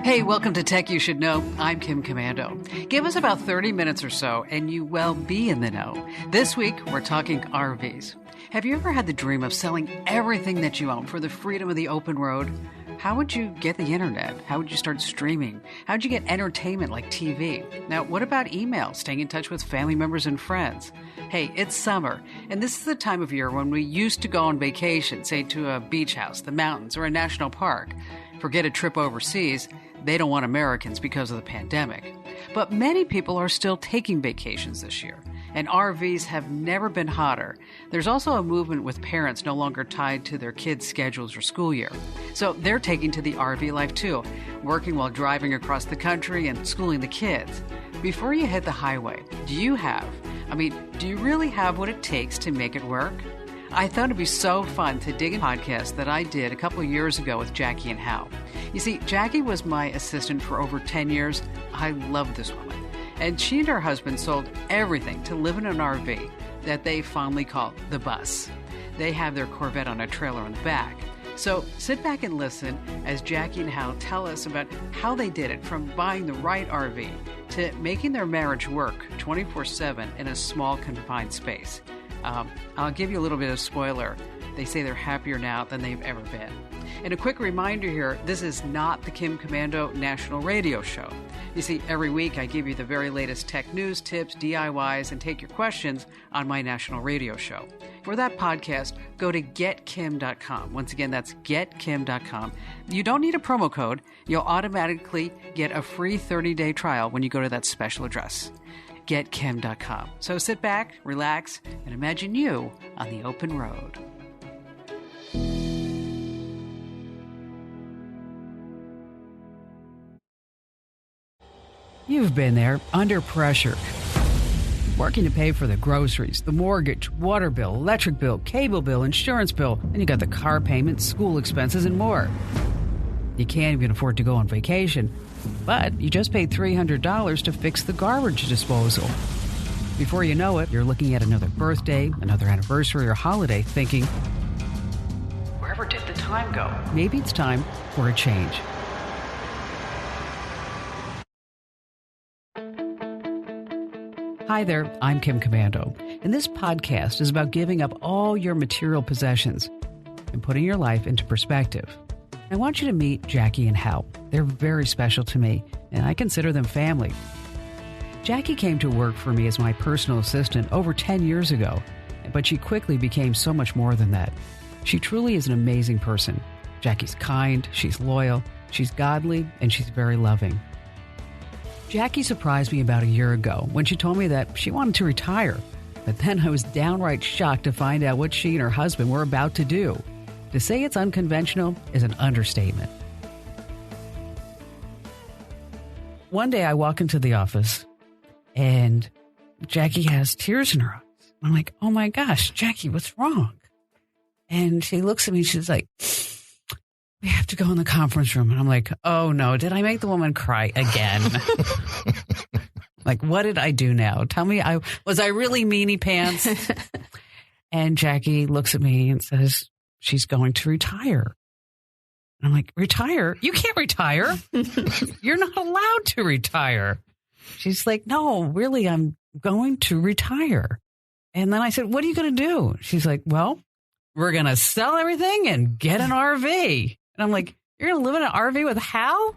Hey, welcome to Tech You Should Know. I'm Kim Commando. Give us about 30 minutes or so, and you will be in the know. This week, we're talking RVs. Have you ever had the dream of selling everything that you own for the freedom of the open road? How would you get the internet? How would you start streaming? How would you get entertainment like TV? Now, what about email, staying in touch with family members and friends? Hey, it's summer, and this is the time of year when we used to go on vacation, say to a beach house, the mountains, or a national park. Forget a trip overseas. They don't want Americans because of the pandemic. But many people are still taking vacations this year, and RVs have never been hotter. There's also a movement with parents no longer tied to their kids' schedules or school year. So they're taking to the RV life too, working while driving across the country and schooling the kids. Before you hit the highway, do you really have what it takes to make it work? I thought it'd be so fun to dig in a podcast that I did a couple of years ago with Jackie and Hal. You see, Jackie was my assistant for over 10 years. I love this woman. And she and her husband sold everything to live in an RV that they fondly call the bus. They have their Corvette on a trailer in the back. So sit back and listen as Jackie and Hal tell us about how they did it, from buying the right RV to making their marriage work 24/7 in a small confined space. I'll give you a little bit of spoiler. They say they're happier now than they've ever been. And a quick reminder here, this is not the Kim Commando National Radio Show. You see, every week I give you the very latest tech news, tips, DIYs, and take your questions on my national radio show. For that podcast, go to getkim.com. Once again, that's getkim.com. You don't need a promo code. You'll automatically get a free 30-day trial when you go to that special address. getkim.com. So sit back, relax, and imagine you on the open road. You've been there, under pressure, working to pay for the groceries, the mortgage, water bill, electric bill, cable bill, insurance bill, and you got the car payment, school expenses, and more. You can't even afford to go on vacation, but you just paid $300 to fix the garbage disposal. Before you know it, you're looking at another birthday, another anniversary, or holiday, thinking, wherever did the time go? Maybe it's time for a change. Hi there, I'm Kim Commando, and this podcast is about giving up all your material possessions and putting your life into perspective. I want you to meet Jackie and Hal. They're very special to me, and I consider them family. Jackie came to work for me as my personal assistant over 10 years ago, but she quickly became so much more than that. She truly is an amazing person. Jackie's kind, she's loyal, she's godly, and she's very loving. Jackie surprised me about a year ago when she told me that she wanted to retire, but then I was downright shocked to find out what she and her husband were about to do. To say it's unconventional is an understatement. One day I walk into the office and Jackie has tears in her eyes. I'm like, oh my gosh, Jackie, what's wrong? And she looks at me, she's like, we have to go in the conference room. And I'm like, oh no, did I make the woman cry again? Like, what did I do now? Tell me, was I really meanie pants? And Jackie looks at me and says, she's going to retire. And I'm like, retire? You can't retire. You're not allowed to retire. She's like, no, really, I'm going to retire. And then I said, what are you going to do? She's like, well, we're going to sell everything and get an RV. And I'm like, you're going to live in an RV with Hal?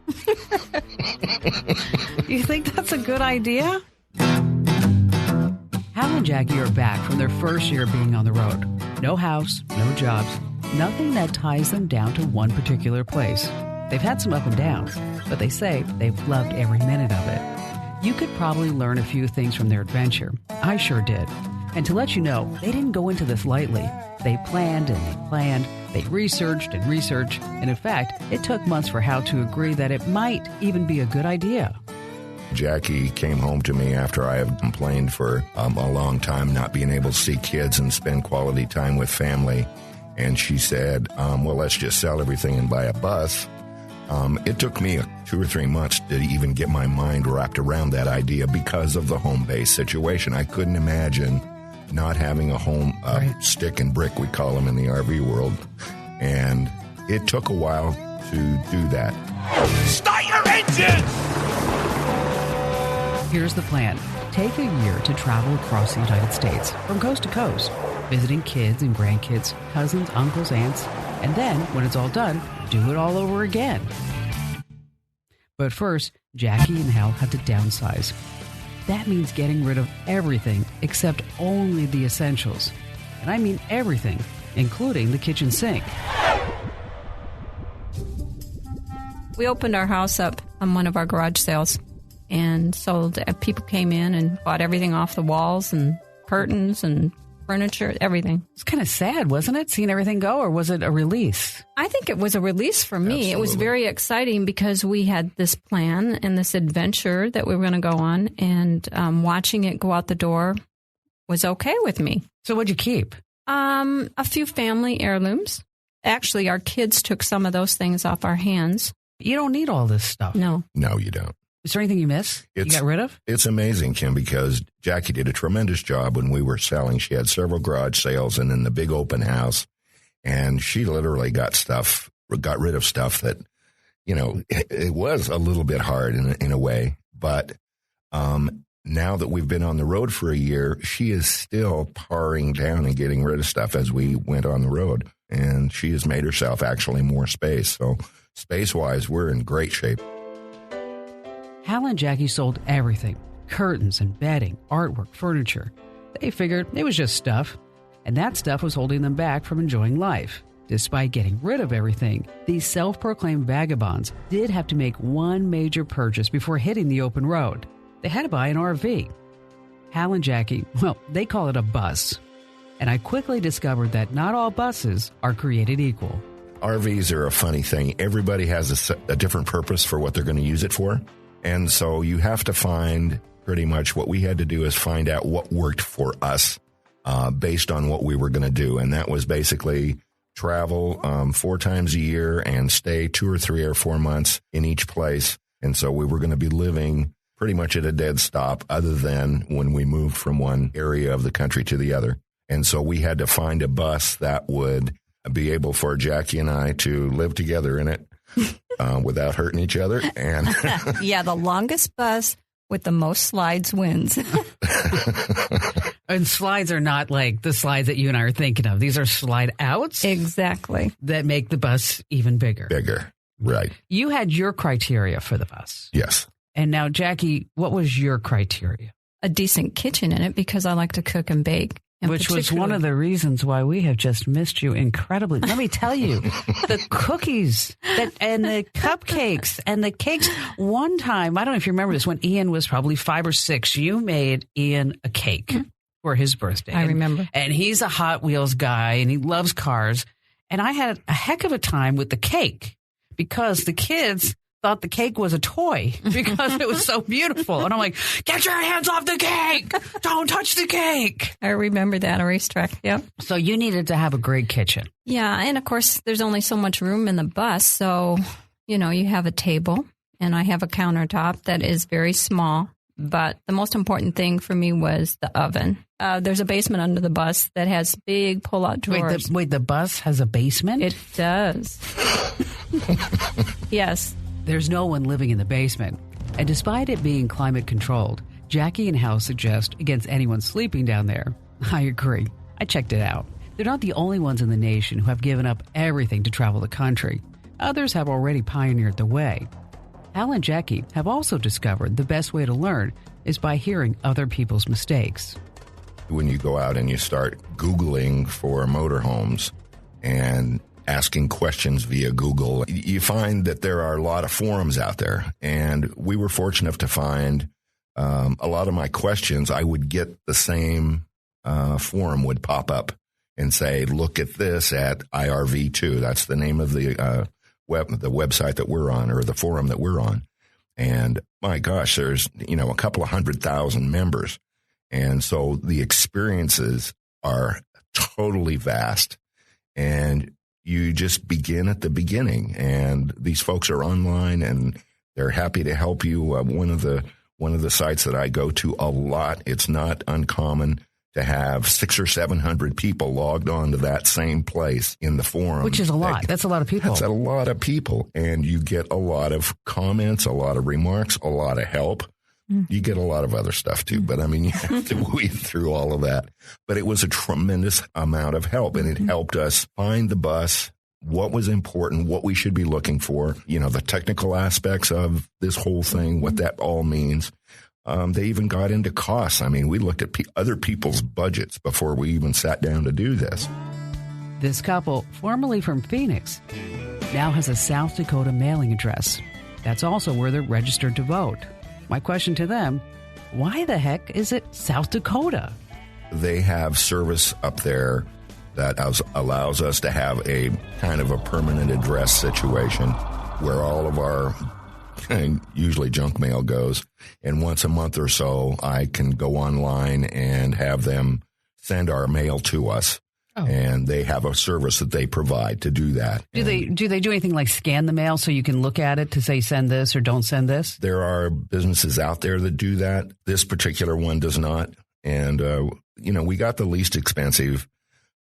You think that's a good idea? Hal and Jackie are back from their first year being on the road. No house, no jobs, nothing that ties them down to one particular place. They've had some up and downs, but they say they've loved every minute of it. You could probably learn a few things from their adventure. I sure did. And to let you know, they didn't go into this lightly. They planned and they planned. They researched and researched. And in fact, it took months for Hal to agree that it might even be a good idea. Jackie came home to me after I had complained for a long time not being able to see kids and spend quality time with family. And she said, well, let's just sell everything and buy a bus. It took me 2 or 3 months to even get my mind wrapped around that idea because of the home-based situation. I couldn't imagine not having a home, right. Stick and brick, we call them in the RV world. And it took a while to do that. Start your Attention! Here's the plan. Take a year to travel across the United States from coast to coast, visiting kids and grandkids, cousins, uncles, aunts, and then, when it's all done, do it all over again. But first, Jackie and Hal had to downsize. That means getting rid of everything except only the essentials. And I mean everything, including the kitchen sink. We opened our house up on one of our garage sales and sold. People came in and bought everything off the walls and curtains and furniture, everything. It's kind of sad, wasn't it, seeing everything go, or was it a release? I think it was a release for me. Absolutely. It was very exciting because we had this plan and this adventure that we were going to go on, and watching it go out the door was okay with me. So what'd you keep? A few family heirlooms. Actually, our kids took some of those things off our hands. You don't need all this stuff. No. No, you don't. Is there anything you miss? You got rid of? It's amazing, Kim, because Jackie did a tremendous job when we were selling. She had several garage sales and then the big open house, and she literally got rid of stuff that, it was a little bit hard in a way. But now that we've been on the road for a year, she is still paring down and getting rid of stuff as we went on the road. And she has made herself actually more space. So space-wise, we're in great shape. Hal and Jackie sold everything. Curtains and bedding, artwork, furniture. They figured it was just stuff. And that stuff was holding them back from enjoying life. Despite getting rid of everything, these self-proclaimed vagabonds did have to make one major purchase before hitting the open road. They had to buy an RV. Hal and Jackie, well, they call it a bus. And I quickly discovered that not all buses are created equal. RVs are a funny thing. Everybody has a different purpose for what they're going to use it for. And so you have to find, pretty much what we had to do is find out what worked for us based on what we were going to do. And that was basically travel 4 times a year and stay 2 or 3 or 4 months in each place. And so we were going to be living pretty much at a dead stop other than when we moved from one area of the country to the other. And so we had to find a bus that would be able for Jackie and I to live together in it without hurting each other. And yeah, the longest bus with the most slides wins. And slides are not like the slides that you and I are thinking of. These are slide outs. Exactly. That make the bus even bigger. Bigger, right. You had your criteria for the bus. Yes. And now, Jackie, what was your criteria? A decent kitchen in it because I like to cook and bake. Which was one of the reasons why we have just missed you incredibly. Let me tell you, the cookies and the cupcakes and the cakes. One time, I don't know if you remember this, when Ian was probably 5 or 6, you made Ian a cake for his birthday. I remember. And he's a Hot Wheels guy and he loves cars. And I had a heck of a time with the cake because the kids thought the cake was a toy because it was so beautiful. And I'm like, get your hands off the cake. Don't touch the cake. I remember that, a racetrack. Yep. So you needed to have a great kitchen. Yeah. And of course, there's only so much room in the bus. So, you have a table and I have a countertop that is very small. But the most important thing for me was the oven. There's a basement under the bus that has big pull-out drawers. Wait, the bus has a basement? It does. Yes. There's no one living in the basement. And despite it being climate controlled, Jackie and Hal suggest against anyone sleeping down there. I agree. I checked it out. They're not the only ones in the nation who have given up everything to travel the country. Others have already pioneered the way. Hal and Jackie have also discovered the best way to learn is by hearing other people's mistakes. When you go out and you start Googling for motorhomes and asking questions via Google, you find that there are a lot of forums out there. And we were fortunate to find a lot of my questions, I would get the same forum would pop up and say, look at this at IRV2. That's the name of the website that we're on, or the forum that we're on. And my gosh, there's, a couple of 100,000 members. And so the experiences are totally vast. And you just begin at the beginning, and these folks are online and they're happy to help you. One of the sites that I go to a lot, it's not uncommon to have 600 or 700 people logged on to that same place in the forum. Which is a lot. That's a lot of people. That's a lot of people. And you get a lot of comments, a lot of remarks, a lot of help. You get a lot of other stuff too, but I mean, you have to weed through all of that. But it was a tremendous amount of help, and it helped us find the bus, what was important, what we should be looking for, you know, the technical aspects of this whole thing, what that all means. They even got into costs. I mean, we looked at other people's budgets before we even sat down to do this. This couple, formerly from Phoenix, now has a South Dakota mailing address. That's also where they're registered to vote. My question to them, why the heck is it South Dakota? They have service up there that allows us to have a kind of a permanent address situation where all of our usually junk mail goes. And once a month or so, I can go online and have them send our mail to us. Oh. And they have a service that they provide to do that. Do they do anything like scan the mail so you can look at it to say send this or don't send this? There are businesses out there that do that. This particular one does not. And, we got the least expensive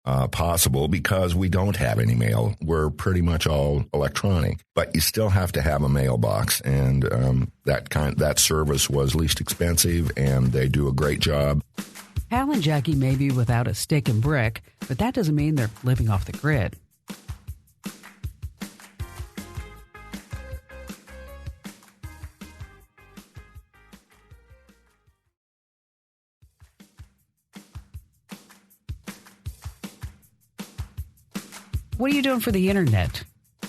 possible because we don't have any mail. We're pretty much all electronic, but you still have to have a mailbox. And that service was least expensive, and they do a great job. Hal and Jackie may be without a stick and brick, but that doesn't mean they're living off the grid. What are you doing for the internet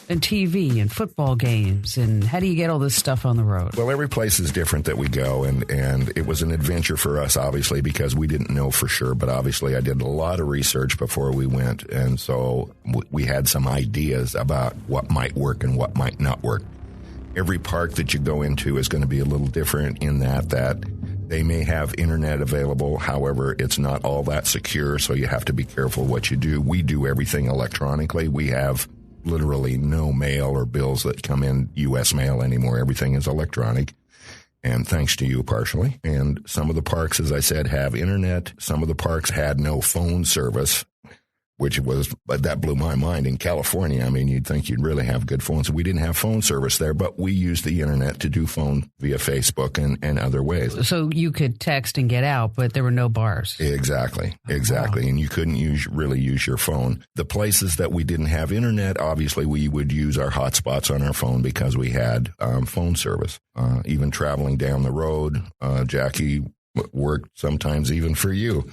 and TV and football games, and how do you get all this stuff on the road? Well, every place is different that we go, and it was an adventure for us, obviously, because we didn't know for sure, but obviously I did a lot of research before we went, and so we had some ideas about what might work and what might not work. Every park that you go into is going to be a little different in that they may have internet available. However, it's not all that secure, so you have to be careful what you do. We do everything electronically. We have literally no mail or bills that come in U.S. mail anymore. Everything is electronic, and thanks to you partially. And some of the parks, as I said, have internet. Some of the parks had no phone service, but that blew my mind. In California, I mean, you'd think you'd really have good phones. We didn't have phone service there, but we used the internet to do phone via Facebook and other ways. So you could text and get out, but there were no bars. Exactly. Wow. And you couldn't really use your phone. The places that we didn't have internet, obviously we would use our hotspots on our phone because we had phone service. Even traveling down the road, Jackie worked sometimes even for you.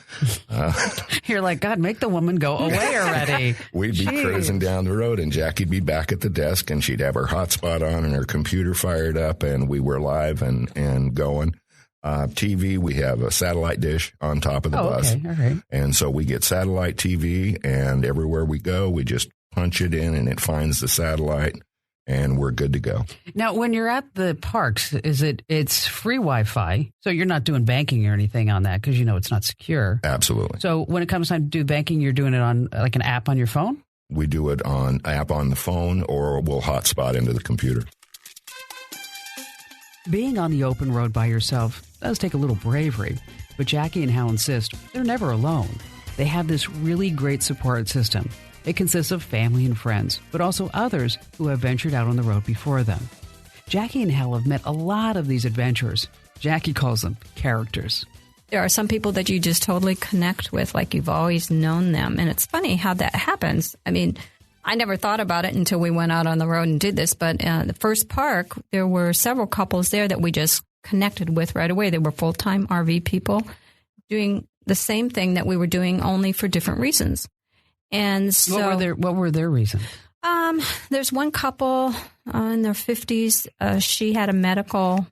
You're like, God, make the woman go away already. We'd be cruising down the road, and Jackie'd be back at the desk, and she'd have her hotspot on and her computer fired up, and we were live and going. TV, we have a satellite dish on top of the bus. Okay. All right. And so we get satellite TV, and everywhere we go, we just punch it in, and it finds the satellite. And we're good to go. Now, when you're at the parks, it's free Wi-Fi, so you're not doing banking or anything on that because it's not secure. Absolutely. So when it comes time to do banking, you're doing it on like an app on your phone? We do it on app on the phone, or we'll hotspot into the computer. Being on the open road by yourself does take a little bravery, but Jackie and Hal insist they're never alone. They have this really great support system. It consists of family and friends, but also others who have ventured out on the road before them. Jackie and Hal have met a lot of these adventurers. Jackie calls them characters. There are some people that you just totally connect with, like you've always known them. And it's funny how that happens. I mean, I never thought about it until we went out on the road and did this. But the first park, there were several couples there that we just connected with right away. They were full-time RV people doing the same thing that we were doing, only for different reasons. And so, what were their reasons? There's one couple in their 50s. She had a medical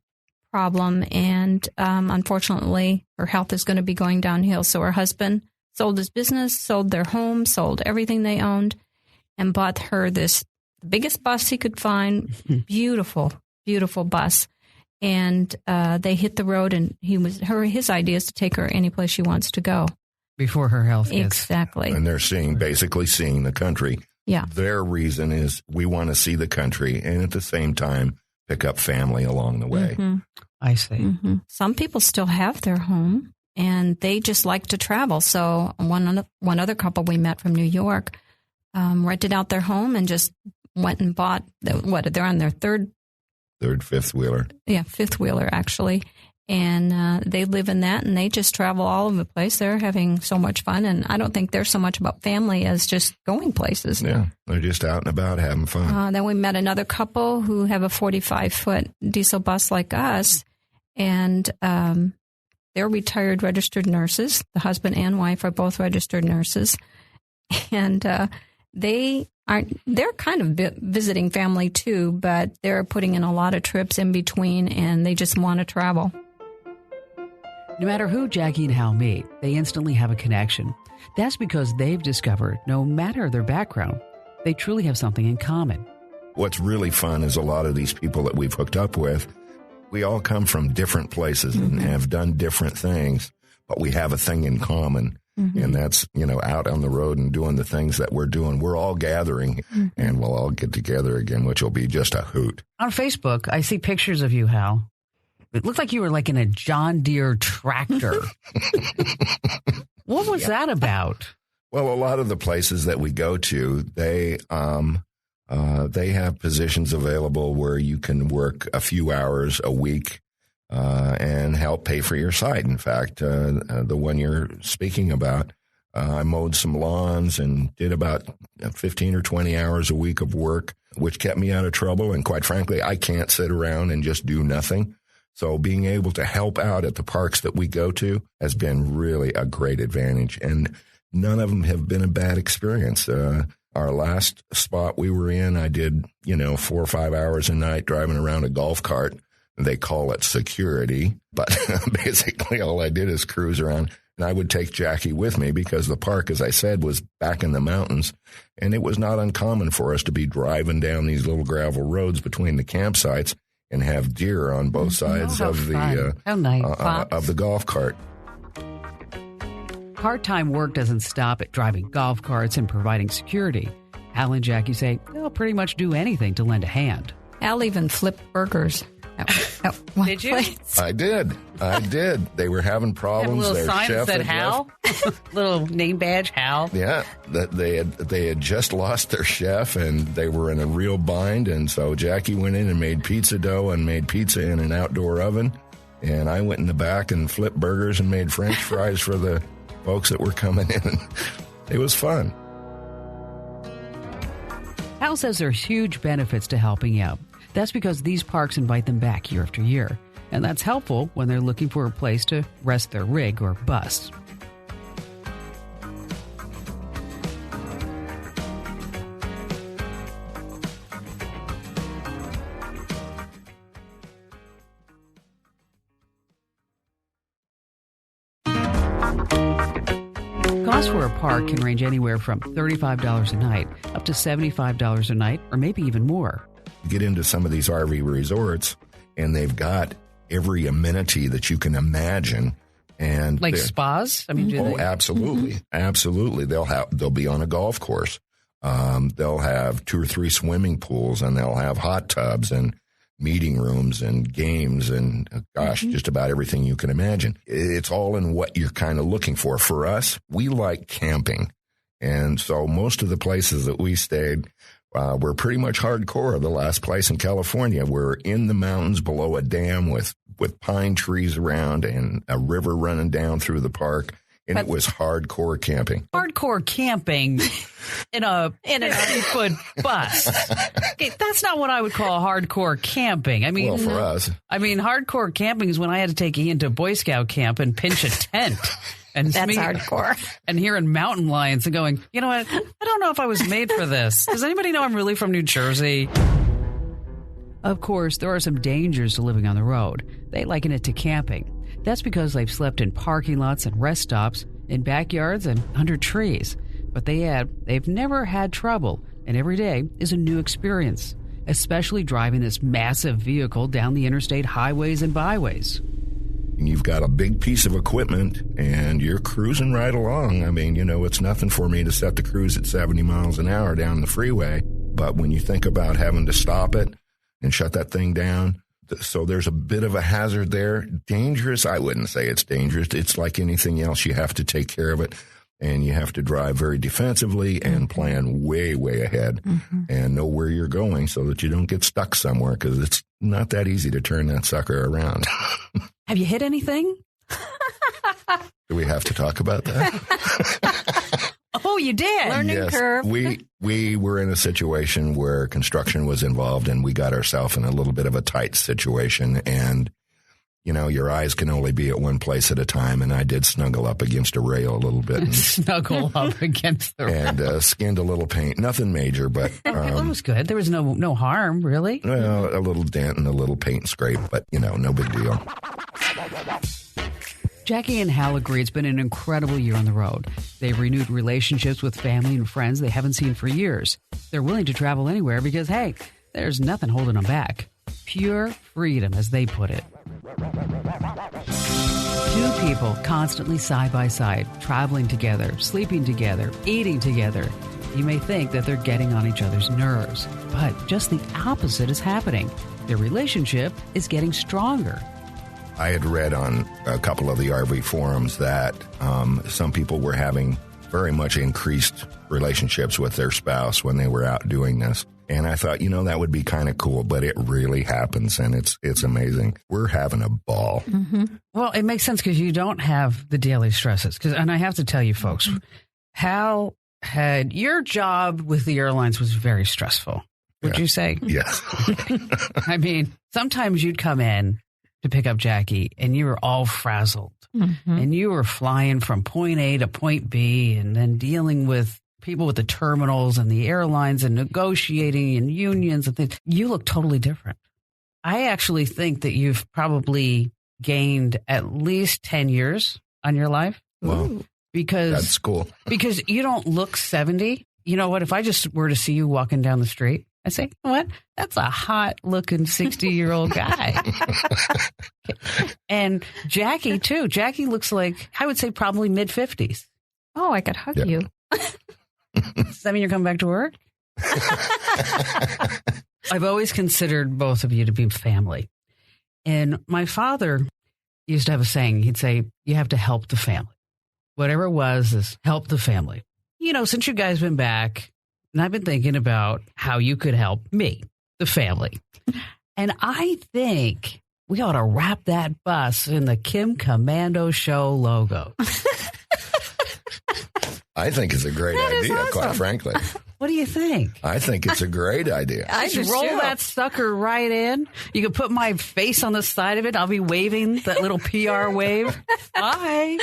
problem, and unfortunately, her health is going to be going downhill. So her husband sold his business, sold their home, sold everything they owned, and bought her the biggest bus he could find. Beautiful, beautiful bus. And they hit the road, and his idea is to take her any place she wants to go. Before her health gets... Exactly. And they're basically seeing the country. Yeah. Their reason is we want to see the country and at the same time pick up family along the way. Mm-hmm. I see. Mm-hmm. Some people still have their home and they just like to travel. So one other couple we met from New York rented out their home and just went and bought, they're on their fifth wheeler. Yeah, fifth wheeler, actually. And they live in that, and they just travel all over the place. They're having so much fun, and I don't think they're so much about family as just going places. Yeah, they're just out and about having fun. Then we met another couple who have a 45-foot diesel bus like us, and they're retired registered nurses. The husband and wife are both registered nurses, and they're kind of visiting family too, but they're putting in a lot of trips in between, and they just want to travel. No matter who Jackie and Hal meet, they instantly have a connection. That's because they've discovered, no matter their background, they truly have something in common. What's really fun is a lot of these people that we've hooked up with, we all come from different places and have done different things, but we have a thing in common. And that's, out on the road and doing the things that we're doing. We're all gathering, and we'll all get together again, which will be just a hoot. On Facebook, I see pictures of you, Hal. It looked like you were like in a John Deere tractor. What was that about? Well, a lot of the places that we go to, they have positions available where you can work a few hours a week and help pay for your site. In fact, the one you're speaking about, I mowed some lawns and did about 15 or 20 hours a week of work, which kept me out of trouble. And quite frankly, I can't sit around and just do nothing. So being able to help out at the parks that we go to has been really a great advantage. And none of them have been a bad experience. Our last spot we were in, I did, 4 or 5 hours a night driving around a golf cart. They call it security, but basically all I did is cruise around, and I would take Jackie with me because the park, as I said, was back in the mountains, and it was not uncommon for us to be driving down these little gravel roads between the campsites and have deer on both sides of the of the golf cart. Part-time work doesn't stop at driving golf carts and providing security. Hal and Jackie say they'll pretty much do anything to lend a hand. Hal even flipped burgers. Did you? Place. I did. They were having problems. Have a little sign that said Hal? Little name badge, Hal? Yeah. They had just lost their chef, and they were in a real bind. And so Jackie went in and made pizza dough and made pizza in an outdoor oven. And I went in the back and flipped burgers and made French fries for the folks that were coming in. It was fun. Hal says there's huge benefits to helping out. That's because these parks invite them back year after year, and that's helpful when they're looking for a place to rest their rig or bus. Costs for a park can range anywhere from $35 a night up to $75 a night, or maybe even more. Get into some of these RV resorts, and they've got every amenity that you can imagine, and like spas. I mean, absolutely, absolutely. They'll be on a golf course. They'll have 2 or 3 swimming pools, and they'll have hot tubs and meeting rooms and games and just about everything you can imagine. It's all in what you're kind of looking for. For us, we like camping, and so most of the places that we stayed. We're pretty much hardcore. The last place in California, we're in the mountains below a dam with pine trees around and a river running down through the park. And it was hardcore camping. Hardcore camping in an 8-foot bus. Okay, that's not what I would call hardcore camping. I mean, well, for us. I mean, hardcore camping is when I had to take Ian to Boy Scout camp and pinch a tent. And that's hardcore. And hearing mountain lions and going, you know what? I don't know if I was made for this. Does anybody know I'm really from New Jersey? Of course, there are some dangers to living on the road. They liken it to camping. That's because they've slept in parking lots and rest stops, in backyards and under trees. But they've never had trouble, and every day is a new experience, especially driving this massive vehicle down the interstate highways and byways. You've got a big piece of equipment, and you're cruising right along. I mean, it's nothing for me to set the cruise at 70 miles an hour down the freeway. But when you think about having to stop it and shut that thing down, So there's a bit of a hazard there. Dangerous? I wouldn't say it's dangerous. It's like anything else. You have to take care of it, and you have to drive very defensively and plan way, way ahead and know where you're going so that you don't get stuck somewhere, because it's not that easy to turn that sucker around. Have you hit anything? Do we have to talk about that? Oh, you did? Learning curve. We were in a situation where construction was involved, and we got ourselves in a little bit of a tight situation. And, you know, your eyes can only be at one place at a time. And I did snuggle up against a rail a little bit. And, Snuggle up against the rail. And skinned a little paint. Nothing major, but... it was good. There was no harm, really. Well, a little dent and a little paint scrape, but, you know, no big deal. Jackie and Hal agree it's been an incredible year on the road. They've renewed relationships with family and friends they haven't seen for years. They're willing to travel anywhere because, hey, there's nothing holding them back. Pure freedom, as they put it. Two people constantly side by side, traveling together, sleeping together, eating together. You may think that they're getting on each other's nerves, but just the opposite is happening. Their relationship is getting stronger. I had read on a couple of the RV forums that some people were having very much increased relationships with their spouse when they were out doing this. And I thought, you know, that would be kind of cool, but it really happens, and it's amazing. We're having a ball. Well, it makes sense because you don't have the daily stresses. And I have to tell you, folks, Hal had your job with the airlines was very stressful. Would you say? Yes. I mean, sometimes you'd come in to pick up Jackie, and you were all frazzled. And you were flying from point A to point B, and then dealing with people with the terminals and the airlines and negotiating and unions and things. You look totally different. I actually think that you've probably gained at least 10 years on your life. Wow. Because that's cool. Because you don't look 70. You know what? If I just were to see you walking down the street, I'd say, you know what? That's a hot-looking 60-year-old guy. And Jackie, too. Jackie looks like, I would say, probably mid-50s. Oh, I could hug you. Does that mean you're coming back to work? I've always considered both of you to be family. And my father used to have a saying. He'd say, you have to help the family. Whatever it was is help the family. You know, since you guys been back, and I've been thinking about how you could help me, the family. And I think we ought to wrap that bus in the Kim Komando Show logo. I think it's a great idea, awesome. Quite frankly. What do you think? I think it's a great idea. I Just roll that sucker right in. You can put my face on the side of it. I'll be waving that little PR wave. Bye.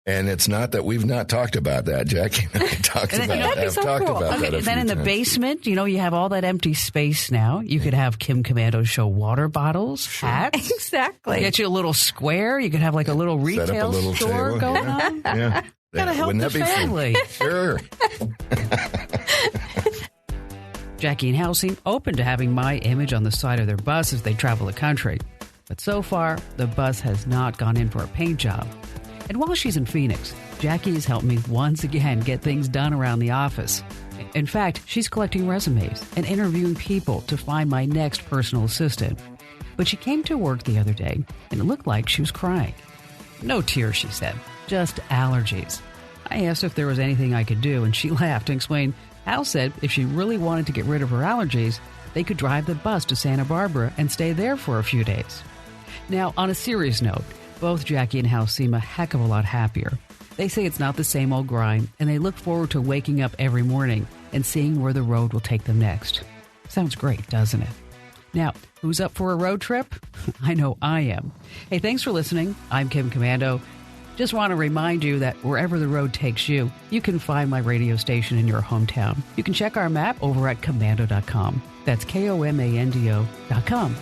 And it's not that we've not talked about that. Jackie and I have talked about that a few Then in the times. basement, you know, you have all that empty space now. You could have Kim Komando Show water bottles, hats. Exactly. Get you a little square. You could have like a little Set up a retail little store table. going on. Yeah. Gotta help Wouldn't the that be fun? family. Sure. Jackie and Hal seem open to having my image on the side of their bus as they travel the country. But so far, the bus has not gone in for a paint job. And while she's in Phoenix, Jackie has helped me once again get things done around the office. In fact, she's collecting resumes and interviewing people to find my next personal assistant. But she came to work the other day, and it looked like she was crying. No tears, she said, just allergies. I asked if there was anything I could do, and she laughed and explained Hal said if she really wanted to get rid of her allergies, they could drive the bus to Santa Barbara and stay there for a few days. Now, on a serious note, both Jackie and Hal seem a heck of a lot happier. They say it's not the same old grind, and they look forward to waking up every morning and seeing where the road will take them next. Sounds great, doesn't it? Now, who's up for a road trip? I know I am. Hey, thanks for listening. I'm Kim Komando. Just want to remind you that wherever the road takes you, you can find my radio station in your hometown. You can check our map over at komando.com. That's KOMANDO.com.